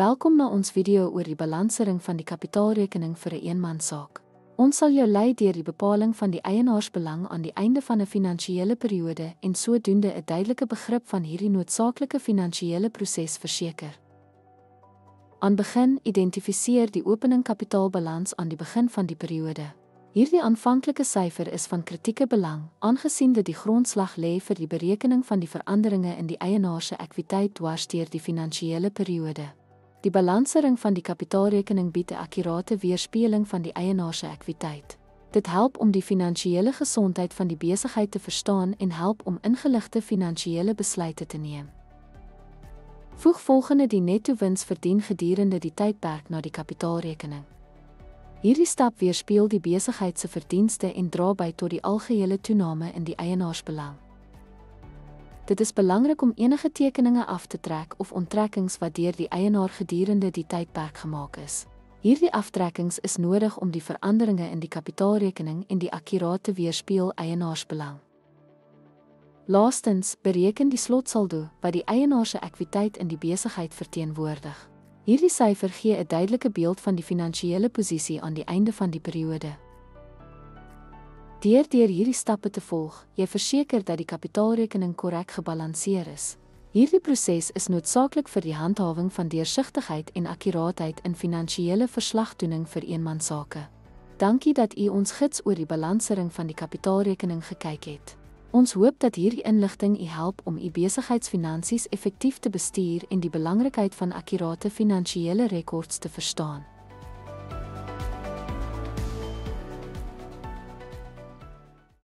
Welkom na ons video oor die balansering van die kapitaalrekening vir 'n eenmanssaak. Ons sal jou lei deur die bepaling van die eienaarsbelang aan die einde van 'n finansiële periode en sodoende 'n duidelike begrip van hierdie noodsaaklike finansiële proses verseker. Aan begin identifiseer die opening kapitaalbalans aan die begin van die periode. Hierdie aanvanklike syfer is van kritieke belang, aangesien dit die grondslag lê vir die berekening van die veranderinge in die eienaar se ekwiteit dwars deur die finansiële periode. Die balansering van die kapitaalrekening bied 'n akkurate weerspieëling van die eienaar se ekwiteit. Dit help om die finansiële gesondheid van die besigheid te verstaan en help om ingeligte finansiële besluite te neem. Voeg volgende die netto wins verdien gedurende die tydperk na die kapitaalrekening. Hierdie stap weerspieël die besigheid se verdienste en dra by tot die algehele toename in die eienaarsbelang. Dit is belangrik om enige tekeninge af te trek of onttrekkings wat deur die eienaar gedurende die tydperk gemaak is. Hierdie aftrekkings is nodig om die veranderinge in die kapitaalrekening en die akkurate weerspieël eienaarsbelang. Laastens, bereken die slotsaldo wat die eienaar se ekwiteit in die besigheid verteenwoordig. Hierdie syfer gee 'n duidelike beeld van die finansiële posisie aan die einde van die periode. Deur hierdie stappe te volg, jy verseker dat die kapitaalrekening korrek gebalanseer is. Hierdie proses is noodsaaklik vir die handhawing van deursigtigheid en akkuraatheid in finansiële verslagdoening vir eenmansake. Dankie dat u ons gids oor die balansering van die kapitaalrekening gekyk het. Ons hoop dat hierdie inligting u help om u besigheidsfinansies effektief te bestuur en die belangrikheid van akkurate finansiële rekords te verstaan.